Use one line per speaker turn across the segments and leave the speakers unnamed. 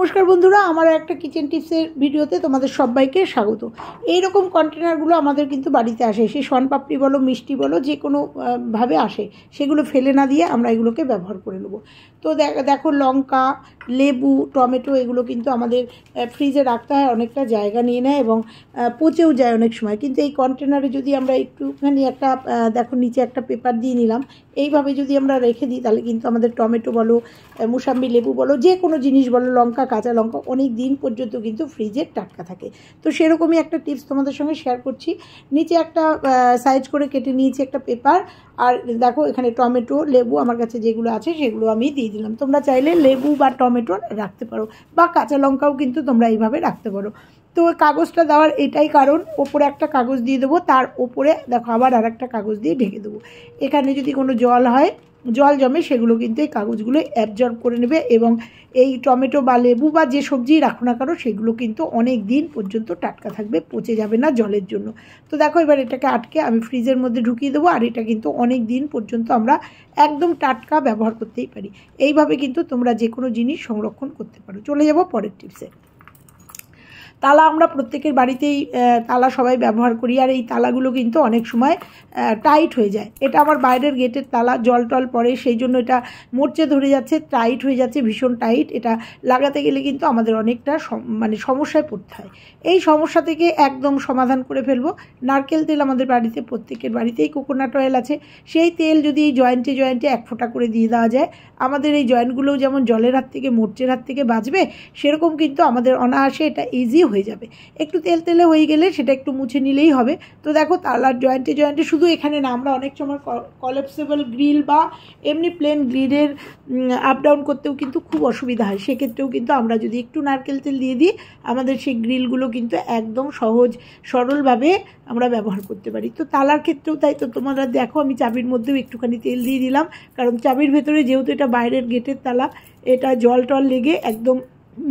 নমস্কার বন্ধুরা, আমার একটা কিচেন টিপসের ভিডিওতে তোমাদের সবাইকে স্বাগত। এই রকম কন্টেনারগুলো আমাদের কিন্তু বাড়িতে আসে, সে শনপাপড়ি বলো, মিষ্টি বলো, যে কোনো ভাবে আসে, সেগুলো ফেলে না দিয়ে আমরা এগুলোকে ব্যবহার করে নেব। তো দেখো লঙ্কা, লেবু, টমেটো এগুলো কিন্তু আমাদের ফ্রিজে রাখতে হয়, অনেকটা জায়গা নিয়ে নেয় এবং পচেও যায় অনেক সময়। কিন্তু এই কন্টেনারে যদি আমরা একটুখানি একটা দেখো নিচে একটা পেপার দিয়ে নিলাম, এইভাবে যদি আমরা রেখে দিই তাহলে কিন্তু আমাদের টমেটো বলো, মুসাম্বি লেবু বলো, যে কোনো জিনিস বলো, লঙ্কা, কাঁচা লঙ্কা অনেক দিন পর্যন্ত কিন্তু ফ্রিজে টাটকা থাকে। তো সেরকমই একটা টিপস তোমাদের সঙ্গে শেয়ার করছি। নিচে একটা সাইজ করে কেটে নিয়েছি একটা পেপার, আর দেখো এখানে টমেটো, লেবু আমার কাছে যেগুলো আছে সেগুলো আমি দিয়ে দিলাম। তোমরা চাইলে লেবু বা টমেটো রাখতে পারো, বা কাঁচা লঙ্কাও কিন্তু তোমরা এইভাবে রাখতে পারো। তো কাগজটা দেওয়ার এটাই কারণ, ওপরে একটা কাগজ দিয়ে দেবো, তার ওপরে দেখো আবার আর একটা কাগজ দিয়ে ঢেকে দেবো। এখানে যদি কোনো জল হয়, জল জমে, সেগুলো কিন্তু এই কাগজগুলো অ্যাবজর্ব করে নেবে এবং এই টমেটো বা লেবু বা যে সবজি রাখো না কারো সেগুলো কিন্তু অনেক দিন পর্যন্ত টাটকা থাকবে, পচে যাবে না জলের জন্য। তো দেখো এবার এটাকে আটকে আমি ফ্রিজের মধ্যে ঢুকিয়ে দেবো, আর এটা কিন্তু অনেক দিন পর্যন্ত আমরা একদম টাটকা ব্যবহার করতেই পারি। এইভাবে কিন্তু তোমরা যে কোনো জিনিস সংরক্ষণ করতে পারো। চলে যাব পরের টিপসে। তালা আমরা প্রত্যেকের বাড়িতেই তালা সবাই ব্যবহার করি, আর এই তালাগুলো কিন্তু অনেক সময় টাইট হয়ে যায়। এটা আমার বাইরের গেটের তালা, জল টল পড়ে সেই জন্য এটা মরচে ধরে যাচ্ছে, টাইট হয়ে যাচ্ছে, ভীষণ টাইট। এটা লাগাতে গেলে কিন্তু আমাদের অনেকটা সমস্যায় পড়তে হয়। এই সমস্যা থেকে একদম সমাধান করে ফেলবো। নারকেল তেল আমাদের বাড়িতে, প্রত্যেকের বাড়িতেই কোকোনাট অয়েল আছে। সেই তেল যদি এই জয়েন্টে জয়েন্টে 1 ফোঁটা করে দিয়ে দেওয়া যায়, আমাদের এই জয়েন্টগুলোও যেমন জলের হাত থেকে, মরচের হাত থেকে বাঁচবে, সেরকম কিন্তু আমাদের অনায়াসে এটা ইজি হয়ে যাবে। একটু তেল তেলে হয়ে গেলে সেটা একটু মুছে নিলেই হবে। তো দেখো তালার জয়েন্টে জয়েন্টে, শুধু এখানে না, আমরা অনেক সময় কলাপসেবল গ্রিল বা এমনি প্লেন গ্রিলের আপ ডাউন করতেও কিন্তু খুব অসুবিধা হয়। সেক্ষেত্রেও কিন্তু আমরা যদি একটু নারকেল তেল দিয়ে দিই, আমাদের সেই গ্রিলগুলো কিন্তু একদম সহজ সরলভাবে আমরা ব্যবহার করতে পারি। তো তালার ক্ষেত্রেও তাই। তো তোমরা দেখো আমি চাবির মধ্যেও একটুখানি তেল দিয়ে দিলাম, কারণ চাবির ভেতরে যেহেতু এটা বাইরের গেটের তালা, এটা জল টল লেগে একদম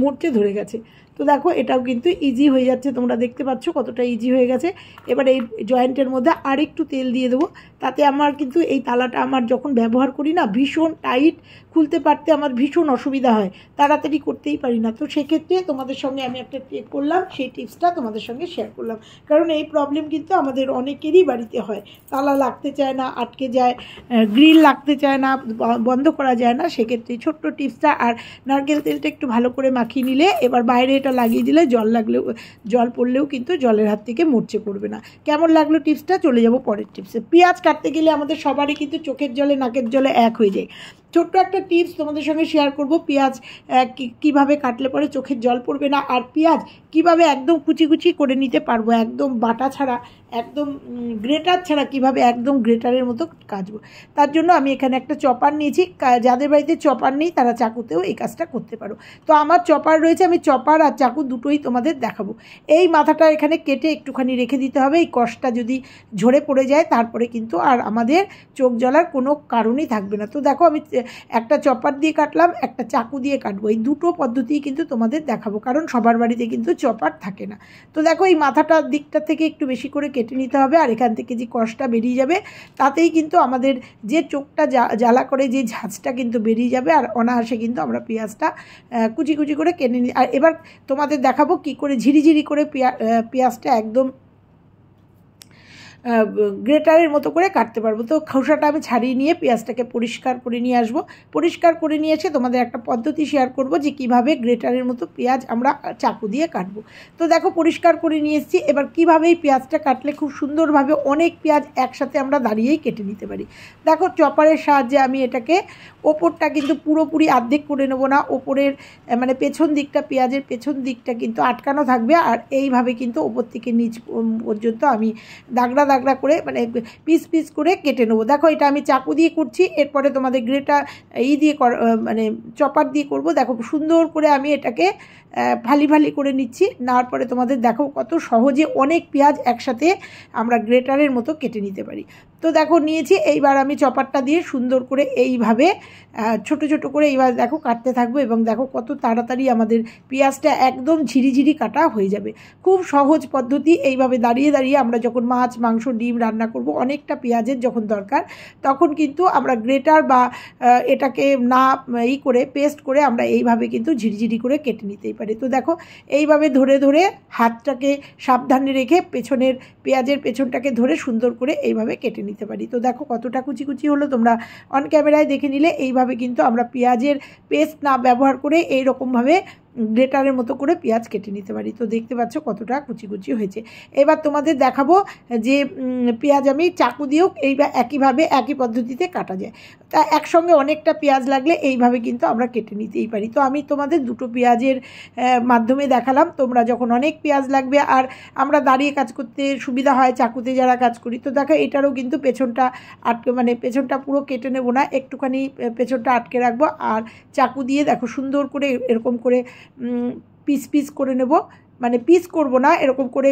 মরচে ধরে গেছে। তো দেখো এটাও কিন্তু ইজি হয়ে যাচ্ছে, তোমরা দেখতে পাচ্ছ কতটা ইজি হয়ে গেছে। এবার এই জয়েন্টের মধ্যে আরেকটু তেল দিয়ে দেবো, তাতে আমার কিন্তু এই তালাটা আমার যখন ব্যবহার করি না, ভীষণ টাইট, খুলতে পারতে আমার ভীষণ অসুবিধা হয়, তাড়াতাড়ি করতেই পারি না। তো সেক্ষেত্রে তোমাদের সঙ্গে আমি একটা টিপ করলাম, সেই টিপসটা তোমাদের সঙ্গে শেয়ার করলাম, কারণ এই প্রবলেম কিন্তু আমাদের অনেকেরই বাড়িতে হয়। তালা লাগতে চায় না, আটকে যায়, গ্রিল লাগতে চায় না, বন্ধ করা যায় না। সেক্ষেত্রে ছোট্ট টিপসটা আর নারকেল তেলটা একটু ভালো করে মাখিয়ে নিলে, এবার বাইরে এটা লাগিয়ে দিলে জল পড়লেও কিন্তু জলের হাত থেকে মরচে পড়বে না। কেমন লাগলো টিপসটা? চলে যাব পরের টিপসে। পেঁয়াজ কাটতে গেলে আমাদের সবারই কিন্তু চোখের জলে, নাকের জলে এক হয়ে যায়। ছোট্ট একটা টিপস তোমাদের সঙ্গে শেয়ার করব, পেঁয়াজ কীভাবে কাটলে পরে চোখের জল পড়বে না, আর পেঁয়াজ কীভাবে একদম কুচি কুচি করে নিতে পারবো, একদম বাটা ছাড়া, একদম গ্রেটার ছাড়া, কীভাবে একদম গ্রেটারের মতো কাটবো। তার জন্য আমি এখানে একটা চপার নিয়েছি। যাদের বাড়িতে চপার নেই তারা চাকুতেও এই কাজটা করতে পারো। তো আমার চপার রয়েছে, আমি চপার আর চাকু দুটোই তোমাদের দেখাবো। এই মাথাটা এখানে কেটে একটুখানি রেখে দিতে হবে। এই কষটা যদি ঝরে পড়ে যায় তারপরে কিন্তু আর আমাদের চোখ জ্বলার কোনো কারণই থাকবে না। তো দেখো আমি একটা চপার দিয়ে কাটলাম, একটা চাকু দিয়ে কাটবো। এই দুটো পদ্ধতিই কিন্তু তোমাদের দেখাবো, কারণ সবার বাড়িতে কিন্তু চপার থাকে না। তো দেখো এই মাথাটার দিকটা থেকে একটু বেশি করে কেটে নিতে হবে, আর এখান থেকে যে কষটা বেরিয়ে যাবে তাতেই কিন্তু আমাদের যে চোখটা জ্বালা করে যে ঝাঁঝটা কিন্তু বেরিয়ে যাবে, আর অনায়াসে কিন্তু আমরা পেঁয়াজটা কুচি কুচি করে কেটে নিই। আর এবার তোমাদের দেখাবো কি করে ঝিরিঝিরি করে পেঁয়াজটা একদম গ্রেটারের মতো করে কাটতে পারবো। তো খোসাটা আমি ছাড়িয়ে নিয়ে পেঁয়াজটাকে পরিষ্কার করে নিয়ে আসবো। পরিষ্কার করে নিয়ে এসে তোমাদের একটা পদ্ধতি শেয়ার করব যে কিভাবে গ্রেটারের মতো পেঁয়াজ আমরা চাকু দিয়ে কাটবো। তো দেখো পরিষ্কার করে নিয়ে এসেছি। এবার কীভাবে এই পেঁয়াজটা কাটলে খুব সুন্দরভাবে অনেক পেঁয়াজ একসাথে আমরা দাঁড়িয়েই কেটে নিতে পারি। দেখো চপারের সাহায্যে আমি এটাকে, ওপরটা কিন্তু পুরোপুরি অর্ধেক করে নেবো না, ওপরের মানে পেছন দিকটা, পেঁয়াজের পেছন দিকটা কিন্তু আটকানো থাকবে, আর এইভাবে কিন্তু ওপর থেকে নিচ পর্যন্ত আমি দাগড়া দাগড়া করে মানে পিস পিস করে কেটে নেবো। দেখো এটা আমি চাকু দিয়ে করছি, এরপরে তোমাদের গ্রেটার দিয়ে মানে চপার দিয়ে করব। দেখো সুন্দর করে আমি এটাকে ফালি ফালি করে নিচ্ছি। নেওয়ার পরে তোমাদের দেখো কত সহজে অনেক পেঁয়াজ একসাথে আমরা গ্রেটারের মতো কেটে নিতে পারি। তো দেখো নিয়েছি, এইবার আমি চপারটা দিয়ে সুন্দর করে এইভাবে ছোট ছোট করে এইবার দেখো কাটতে থাকবো। এবং দেখো কত তাড়াতাড়ি আমাদের পেঁয়াজটা একদম ঝিরিঝিরি কাটা হয়ে যাবে। খুব সহজ পদ্ধতি। এইভাবে দাঁড়িয়ে দাঁড়িয়ে আমরা যখন মাছ, মাংস, ডিম রান্না করব, অনেকটা পেঁয়াজের যখন দরকার, তখন কিন্তু আমরা গ্রেটার বা এটাকে না করে পেস্ট করে আমরা এইভাবে কিন্তু ঝিরিঝিরি করে কেটে নিতেই পারি। তো দেখো এইভাবে ধরে ধরে হাতটাকে সাবধানে রেখে পেছনের পেঁয়াজের পেছনটাকে ধরে সুন্দর করে এইভাবে কেটে নিতে পারি। তো দেখো কতটা কুচি কুচি হলো, তোমরা অন ক্যামেরায় দেখে নিলে। এইভাবে কিন্তু আমরা পেঁয়াজের পেস্ট না ব্যবহার করে এইরকমভাবে গ্রেটারের মতো করে পেঁয়াজ কেটে নিতে পারি। তো দেখতে পাচ্ছ কতটা কুচি কুচি হয়েছে। এবার তোমাদের দেখাবো যে পেঁয়াজ আমি চাকু দিয়েও এইবার একইভাবে একই পদ্ধতিতে কাটা যায়। তা একসঙ্গে অনেকটা পেঁয়াজ লাগলে এইভাবে কিন্তু আমরা কেটে নিতেই পারি। তো আমি তোমাদের দুটো পেঁয়াজের মাধ্যমে দেখালাম। তোমরা যখন অনেক পেঁয়াজ লাগবে আর আমরা দাঁড়িয়ে কাজ করতে সুবিধা হয় চাকুতে যারা কাজ করি, তো দেখো এটারও কিন্তু পেছনটা পেছনটা পুরো কেটে নেব না, একটুখানি পেছনটা আটকে রাখবো। আর চাকু দিয়ে দেখো সুন্দর করে এরকম করে পিস পিস করে নেব, মানে পিস করব না, এরকম করে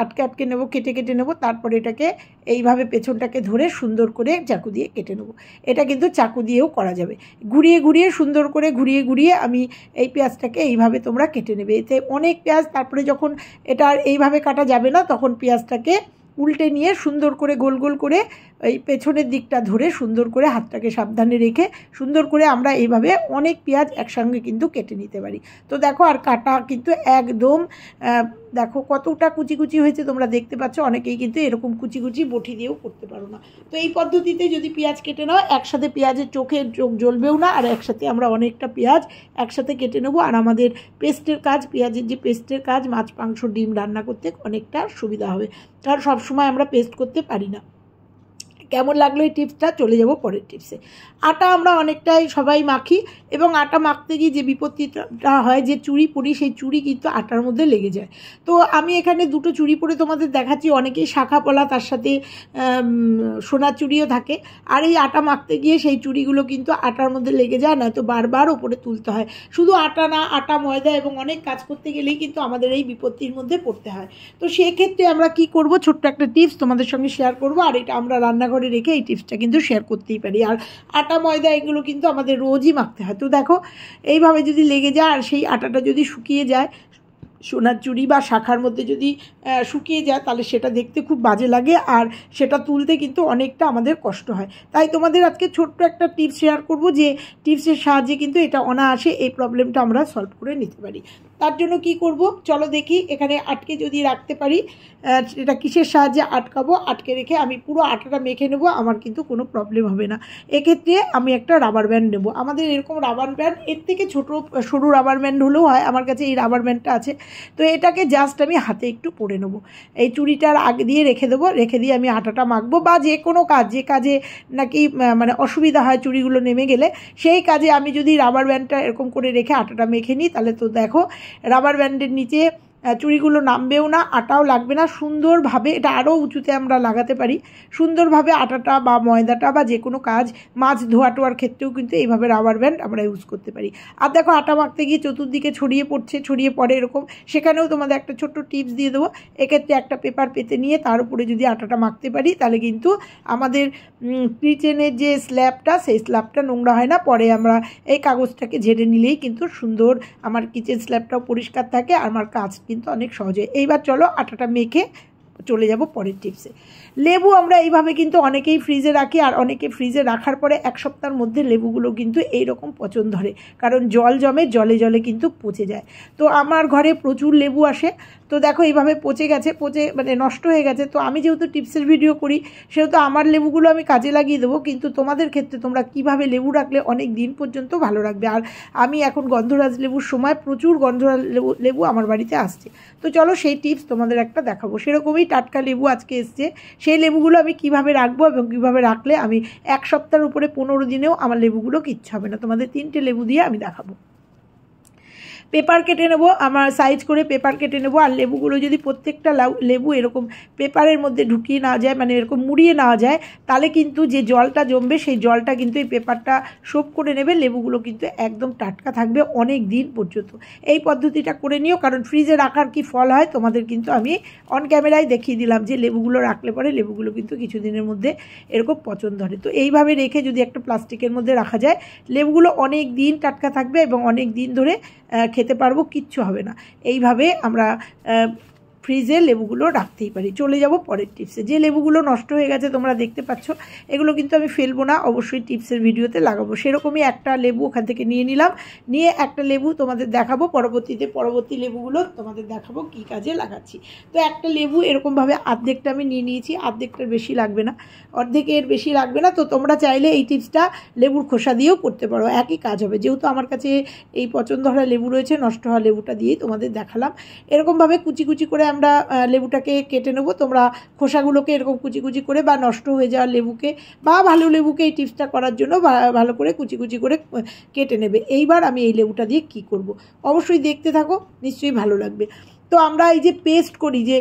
আটকে আটকে নেব, কেটে কেটে নেব। তারপরে এটাকে এইভাবে পেছনটাকে ধরে সুন্দর করে চাকু দিয়ে কেটে নেব। এটা কিন্তু চাকু দিয়েও করা যাবে। ঘুরিয়ে ঘুরিয়ে সুন্দর করে ঘুরিয়ে ঘুরিয়ে আমি এই পেঁয়াজটাকে এইভাবে তোমরা কেটে নেবে। এতে অনেক পেঁয়াজ, তারপরে যখন এটা এইভাবে কাটা যাবে না, তখন পেঁয়াজটাকে উল্টে নিয়ে সুন্দর করে গোল গোল করে এই পেছনের দিকটা ধরে সুন্দর করে হাতটাকে সাবধানে রেখে সুন্দর করে আমরা এইভাবে অনেক পেঁয়াজ একসঙ্গে কিন্তু কেটে নিতে পারি। তো দেখো আর কাটা কিন্তু একদম দেখো কতটা কুচি কুচি হয়েছে তোমরা দেখতে পাচ্ছ। অনেকেই কিন্তু এরকম কুচি কুচি বটি দিয়েও করতে পারো না। তো এই পদ্ধতিতে যদি পেঁয়াজ কেটে নাও, একসাথে পেঁয়াজের চোখ জ্বলবেও না, আর একসাথে আমরা অনেকটা পেঁয়াজ একসাথে কেটে নেবো। আর আমাদের পেস্টের কাজ, পেঁয়াজের যে পেস্টের কাজ, মাছ, মাংস, ডিম রান্না করতে অনেকটা সুবিধা হবে, কারণ সবসময় আমরা পেস্ট করতে পারি না। কেমন লাগলো এই টিপসটা? চলে যাব পরের টিপসে। আটা আমরা অনেকটাই সবাই মাখি, এবং আটা মাখতে গিয়ে যে বিপত্তিটা হয়, যে চুড়ি পরি, সেই চুড়ি কিন্তু আটার মধ্যে লেগে যায়। তো আমি এখানে দুটো চুড়ি পরে তোমাদের দেখাচ্ছি। অনেকেই শাখা পলা, তার সাথে সোনার চুড়িও থাকে। আর এই আটা মাখতে গিয়ে সেই চুড়িগুলো কিন্তু আটার মধ্যে লেগে যায়, নয়তো বারবার ওপরে তুলতে হয়। শুধু আটা না, আটা, ময়দা এবং অনেক কাজ করতে গেলেই কিন্তু আমাদের এই বিপত্তির মধ্যে পড়তে হয়। তো সেক্ষেত্রে আমরা কি করব, ছোট্ট একটা টিপস তোমাদের সঙ্গে শেয়ার করব। আর এটা আমরা রান্নাঘরে রেখে এই টিপসটা কিন্তু শেয়ার করতেই পারি। আর আটা, ময়দা এগুলো কিন্তু আমাদের রোজই মাখতে হয়। তো দেখো এইভাবে যদি লেগে যায় আর সেই আটাটা যদি শুকিয়ে যায়, সোনার চুড়ি বা শাখার মধ্যে যদি শুকিয়ে যায়, তাহলে সেটা দেখতে খুব বাজে লাগে, আর সেটা তুলতে কিন্তু অনেকটা আমাদের কষ্ট হয়। তাই তোমাদের আজকে ছোট্ট একটা টিপস শেয়ার করব, যে টিপসের সাহায্যে কিন্তু এটা অনায়াসে এই প্রবলেমটা আমরা সলভ করে নিতে পারি। তার জন্য কি করব চলো দেখি। এখানে আটকে যদি রাখতে পারি, এটা কিসের সাহায্যে আটকাবো, আটকে রেখে আমি পুরো আটাটা মেখে নেব, আমার কিন্তু কোনো প্রবলেম হবে না। এক্ষেত্রে আমি একটা রাবার ব্যান্ড নেব। আমাদের এরকম রাবার ব্যান্ড, এর থেকে সরু রাবার ব্যান্ড হলেও হয়, আমার কাছে এই রাবার ব্যান্ডটা আছে। তো এটাকে জাস্ট আমি হাতে একটু পরে নেব, এই চুড়িটার আগে দিয়ে রেখে দেবো। রেখে দিয়ে আমি আটাটা মাখবো, বা যে কোনো কাজ, যে কাজে নাকি মানে অসুবিধা হয় চুড়িগুলো নেমে গেলে, সেই কাজে আমি যদি রাবার ব্যান্ডটা এরকম করে রেখে আটাটা মেখে নিই, তাহলে তো দেখো রাবার ব্যান্ডের নিচে চুড়িগুলো নামবেও না, আটাও লাগবে না। সুন্দরভাবে এটা আরও উঁচুতে আমরা লাগাতে পারি। সুন্দরভাবে আটাটা বা ময়দাটা বা যে কোনো কাজ, মাছ ধোয়া টোয়ার ক্ষেত্রেও কিন্তু এইভাবে রাবার ব্যান্ড আমরা ইউজ করতে পারি। আর দেখো আটা মাখতে গিয়ে চতুর্দিকে ছড়িয়ে পড়ে এরকম, সেখানেও তোমাদের একটা ছোট্ট টিপস দিয়ে দেবো। এক্ষেত্রে একটা পেপার পেতে নিয়ে তার উপরে যদি আটাটা মাখতে পারি, তাহলে কিন্তু আমাদের কিচেনের যে স্ল্যাবটা, সেই স্ল্যাবটা নোংরা হয় না। পরে আমরা এই কাগজটাকে ঝেড়ে নিলেই কিন্তু সুন্দর আমার কিচেন স্ল্যাবটাও পরিষ্কার থাকে, আর আমার কাজ কিন্তু অনেক সহজে। এইবার চলো আটাটা মেখে চলে যাব পরের টিপসে। লেবু আমরা এইভাবে কিন্তু অনেকেই ফ্রিজে রাখি, আর অনেকে ফ্রিজে রাখার পরে এক সপ্তাহের মধ্যে লেবুগুলো কিন্তু এইরকম পচন ধরে, কারণ জল জমে, জলে জলে কিন্তু পচে যায়। তো আমার ঘরে প্রচুর লেবু আসে। তো দেখো এইভাবে পচে মানে নষ্ট হয়ে গেছে। তো আমি যেহেতু টিপসের ভিডিও করি, সেহেতু আমার লেবুগুলো আমি কাজে লাগিয়ে দেবো, কিন্তু তোমাদের ক্ষেত্রে তোমরা কিভাবে লেবু রাখলে অনেক দিন পর্যন্ত ভালো রাখবে। আর আমি এখন গন্ধরাজ লেবুর সময়, প্রচুর গন্ধরাজ লেবু আমার বাড়িতে আসছে। তো চলো সেই টিপস তোমাদের একটা দেখাবো। সেরকমই টাটকা লেবু আজকে এসছে, সেই লেবুগুলো আমি কিভাবে রাখবো এবং কিভাবে রাখলে আমি এক সপ্তাহের উপরে 15 দিনেও আমার লেবুগুলো কিচ্ছু হবে না, তোমাদের 3টে লেবু দিয়ে আমি দেখাবো। পেপার কেটে নেবো, আমার সাইজ করে পেপার কেটে নেবো। আর লেবুগুলো যদি প্রত্যেকটা লেবু এরকম পেপারের মধ্যে ঢুকিয়ে নেওয়া যায়, মানে এরকম মুড়িয়ে নেওয়া যায়, তাহলে কিন্তু যে জলটা জমবে সেই জলটা কিন্তু এই পেপারটা সোপ করে নেবে। লেবুগুলো কিন্তু একদম টাটকা থাকবে অনেক দিন পর্যন্ত। এই পদ্ধতিটা করে নিও, কারণ ফ্রিজে রাখার কি ফল হয় তোমাদের কিন্তু আমি অন ক্যামেরায় দেখিয়ে দিলাম যে লেবুগুলো রাখলে পরে লেবুগুলো কিন্তু কিছুদিনের মধ্যে এরকম পচন ধরে। তো এইভাবে রেখে যদি একটা প্লাস্টিকের মধ্যে রাখা যায়, লেবুগুলো অনেক দিন টাটকা থাকবে এবং অনেক দিন ধরে খেতে পারবো, কিচ্ছু হবে না। এইভাবে আমরা ফ্রিজে লেবুগুলো রাখতেই পারি। চলে যাব পরের টিপসে। যে লেবুগুলো নষ্ট হয়ে গেছে তোমরা দেখতে পাচ্ছ, এগুলো কিন্তু আমি ফেলবো না, অবশ্যই টিপসের ভিডিওতে লাগাবো। সেরকমই একটা লেবু ওখান থেকে নিয়ে নিলাম, নিয়ে একটা লেবু তোমাদের দেখাবো পরবর্তী লেবুগুলো তোমাদের দেখাবো কী কাজে লাগাচ্ছি। তো একটা লেবু এরকমভাবে অর্ধেকটা আমি নিয়ে নিয়েছি, অর্ধেকটার বেশি লাগবে না, অর্ধেকের বেশি লাগবে না। তো তোমরা চাইলে এই টিপসটা লেবুর খোসা দিয়েও করতে পারো, একই কাজ হবে। যেহেতু আমার কাছে এই পচন ধরা লেবু রয়েছে, নষ্ট হওয়া লেবুটা দিয়েই তোমাদের দেখালাম। এরকমভাবে কুচি কুচি করে আমরা লেবুটাকে কেটে নেব। তোমরা খোসাগুলোকে এরকম কুচি কুচি করে, বা নষ্ট হয়ে যাওয়া লেবুকে বা ভালো লেবুকে এই টিপসটা করার জন্য ভালো করে কুচি কুচি করে কেটে নেবে। এইবার আমি এই লেবুটা দিয়ে কি করব অবশ্যই দেখতে থাকো, নিশ্চয়ই ভালো লাগবে। তো আমরা এই যে পেস্ট করি, যে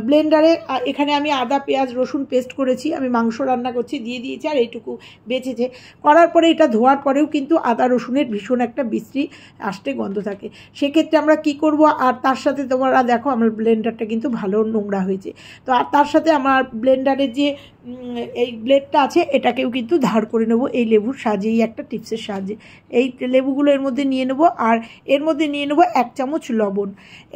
ব্লেন্ডারে এখানে আমি আদা পেঁয়াজ রসুন পেস্ট করেছি, আমি মাংস রান্না করছি দিয়ে দিয়েছি, আর এইটুকু বেঁচেছে। করার পরে এটা ধোয়ার পরেও কিন্তু আদা রসুনের ভীষণ একটা বিশ্রী আষ্টে গন্ধ থাকে। সেক্ষেত্রে আমরা কি করব, আর তার সাথে তোমরা দেখো আমার ব্লেন্ডারটা কিন্তু ভালো নোংরা হয়েছে। তো আর তার সাথে আমার ব্লেন্ডারের যে এই ব্লেডটা আছে এটাকেও কিন্তু ধার করে নেব এই লেবুর সাহায্যে, এই একটা টিপসের সাহায্যে। এই লেবুগুলো এর মধ্যে নিয়ে নেব, আর এর মধ্যে নিয়ে নেব 1 চামচ লবণ।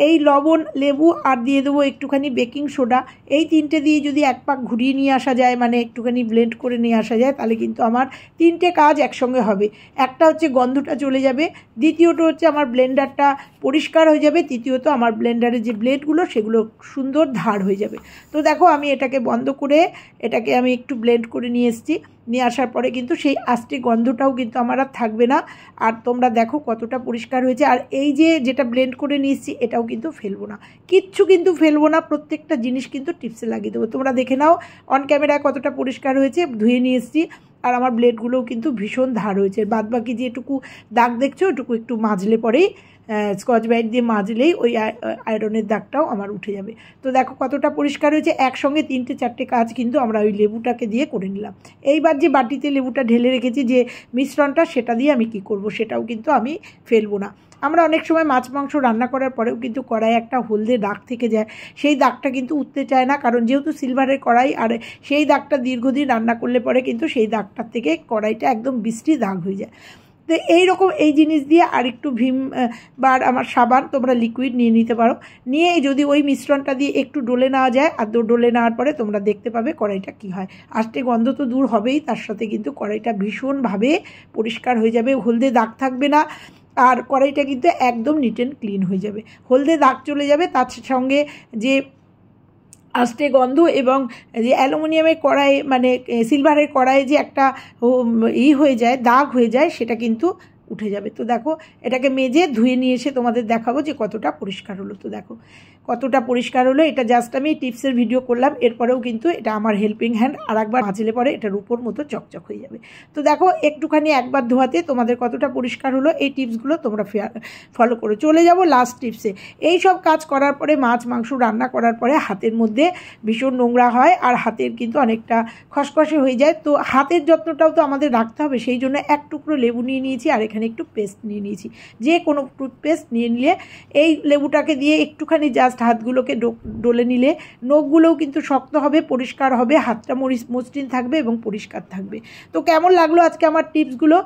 এই লবণ, লেবু আর দিয়ে দেবো একটুখানি বেকিং সোডা। এই তিনটে দিয়ে যদি এক পাক ঘুরিয়ে নিয়ে আসা যায়, মানে একটুখানি ব্লেন্ড করে নিয়ে আসা যায়, তাহলে কিন্তু আমার তিনটে কাজ একসঙ্গে হবে। একটা হচ্ছে গন্ধটা চলে যাবে, দ্বিতীয়ত হচ্ছে আমার ব্লেন্ডারটা পরিষ্কার হয়ে যাবে, তৃতীয়ত আমার ব্লেন্ডারের যে ব্লেডগুলো সেগুলো সুন্দর ধার হয়ে যাবে। তো দেখো আমি এটাকে বন্ধ করে এটাকে আমি একটু ব্লেন্ড করে নিয়ে এসেছি। নিয়ে আসার পরে কিন্তু সেই আস্তে গন্ধটাও কিন্তু আমার আর থাকবে না। আর তোমরা দেখো কতটা পরিষ্কার হয়েছে। আর এই যেটা ব্লেন্ড করে নিয়ে এসেছি এটাও কিন্তু ফেলবো না, কিচ্ছু কিন্তু ফেলবো না, প্রত্যেকটা জিনিস কিন্তু টিপসে লাগিয়ে দেবো। তোমরা দেখে নাও অন ক্যামেরায় কতটা পরিষ্কার হয়েছে, ধুয়ে নিয়ে এসেছি। আর আমার ব্লেডগুলোও কিন্তু ভীষণ ধার হয়েছে। বাদ বাকি যেটুকু দাগ দেখছো ওটুকু একটু মাজলে পরেই, স্কচ ব্রাইট দিয়ে মাজলেই ওই আয়রনের দাগটাও আমার উঠে যাবে। তো দেখো কতটা পরিষ্কার হয়েছে। একসঙ্গে 3-4টে কাজ কিন্তু আমরা ওই লেবুটাকে দিয়ে করে নিলাম। এইবার যে বাটিতে লেবুটা ঢেলে রেখেছি যে মিশ্রণটা, সেটা দিয়ে আমি কি করব সেটাও কিন্তু আমি ফেলবো না। আমরা অনেক সময় মাছ মাংস রান্না করার পরেও কিন্তু কড়াই একটা হলদে দাগ থেকে যায়, সেই দাগটা কিন্তু উঠতে চায় না, কারণ যেহেতু সিলভারের কড়াই, আর সেই দাগটা দীর্ঘদিন রান্না করলে পরে কিন্তু সেই দাগটার থেকে কড়াইটা একদম বিশ্রী দাগ হয়ে যায়। তো এইরকম এই জিনিস দিয়ে আর একটু ভিম বা আমার সাবান তোমরা লিকুইড নিয়ে নিতে পারো, নিয়ে যদি ওই মিশ্রণটা দিয়ে একটু ডলে নেওয়া যায়, আর ডলে নেওয়ার পরে তোমরা দেখতে পাবে কড়াইটা কি হয়। আস্তে গন্ধ তো দূর হবেই, তার সাথে কিন্তু কড়াইটা ভীষণভাবে পরিষ্কার হয়ে যাবে, হলদে দাগ থাকবে না, আর কড়াইটা কিন্তু একদম নিট অ্যান্ড ক্লিন হয়ে যাবে, হলদে দাগ চলে যাবে। তার সঙ্গে যে আস্তে গন্ধ এবং যে অ্যালুমিনিয়ামের কড়াই, মানে সিলভারের কড়াইয়ে যে একটা হয়ে যায়, দাগ হয়ে যায়, সেটা কিন্তু উঠে যাবে। তো দেখো এটাকে মেজে ধুয়ে নিয়ে এসে তোমাদের দেখাবো যে কতটা পরিষ্কার হলো। তো দেখো কতটা পরিষ্কার হলো। এটা জাস্ট আমি টিপসের ভিডিও করলাম, এরপরেও কিন্তু এটা আমার হেল্পিং হ্যান্ড, আর একবার মাজলে পরে এটার উপর মতো চকচক হয়ে যাবে। তো দেখো একটুখানি একবার ধোয়াতে তোমাদের কতটা পরিষ্কার হলো। এই টিপসগুলো তোমরা ফলো করো। চলে যাব লাস্ট টিপসে। এই সব কাজ করার পরে, মাছ মাংস রান্না করার পরে হাতের মধ্যে ভীষণ নোংরা হয়, আর হাতের কিন্তু অনেকটা খসখসে হয়ে যায়। তো হাতের যত্নটাও তো আমাদের রাখতে হবে, সেই জন্য 1 টুকরো লেবু নিয়ে নিয়েছি, আর এখানে একটু পেস্ট নিয়ে নিয়েছি। যে কোনো টুথপেস্ট নিয়ে নিলে এই লেবুটাকে দিয়ে একটুখানি জাস্ট হাতগুলোকে ডলে নিলে নখগুলোও কিন্তু শক্ত হবে, পরিষ্কার হবে, হাতটা মসৃণ থাকবে এবং পরিষ্কার থাকবে। তো কেমন লাগলো আজকে আমার টিপসগুলো?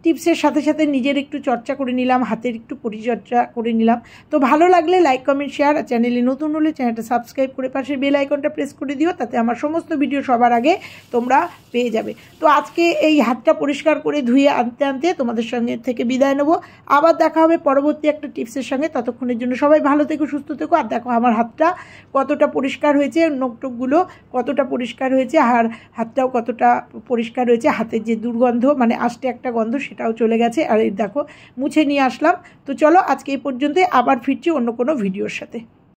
টিপসের সাথে সাথে নিজের একটু চর্চা করে নিলাম, হাতের একটু পরিচর্যা করে নিলাম। তো ভালো লাগলে লাইক কমেন্ট শেয়ার, আর চ্যানেলে নতুন হলে চ্যানেলটা সাবস্ক্রাইব করে পাশের বেল আইকনটা প্রেস করে দিও, তাতে আমার সমস্ত ভিডিও সবার আগে তোমরা পেয়ে যাবে। তো আজকে এই হাতটা পরিষ্কার করে ধুয়ে আনতে আনতে তোমাদের সঙ্গে থেকে বিদায় নেব। আবার দেখা হবে পরবর্তী একটা টিপসের সঙ্গে। ততক্ষণের জন্য সবাই ভালো থেকো, সুস্থ থেকো। আর দেখো আমার হাতটা কতটা পরিষ্কার হয়েছে, নোকটোকগুলো কতটা পরিষ্কার হয়েছে, আর হাতটাও কতটা পরিষ্কার হয়েছে। হাতের যে দুর্গন্ধ, মানে আস্তে একটা গন্ধ, সেটাও চলে গেছে। আর এই দেখো মুছে নিয়ে আসলাম। তো চলো আজকে এই পর্যন্তই, আবার ফিরছি অন্য কোনো ভিডিওর সাথে।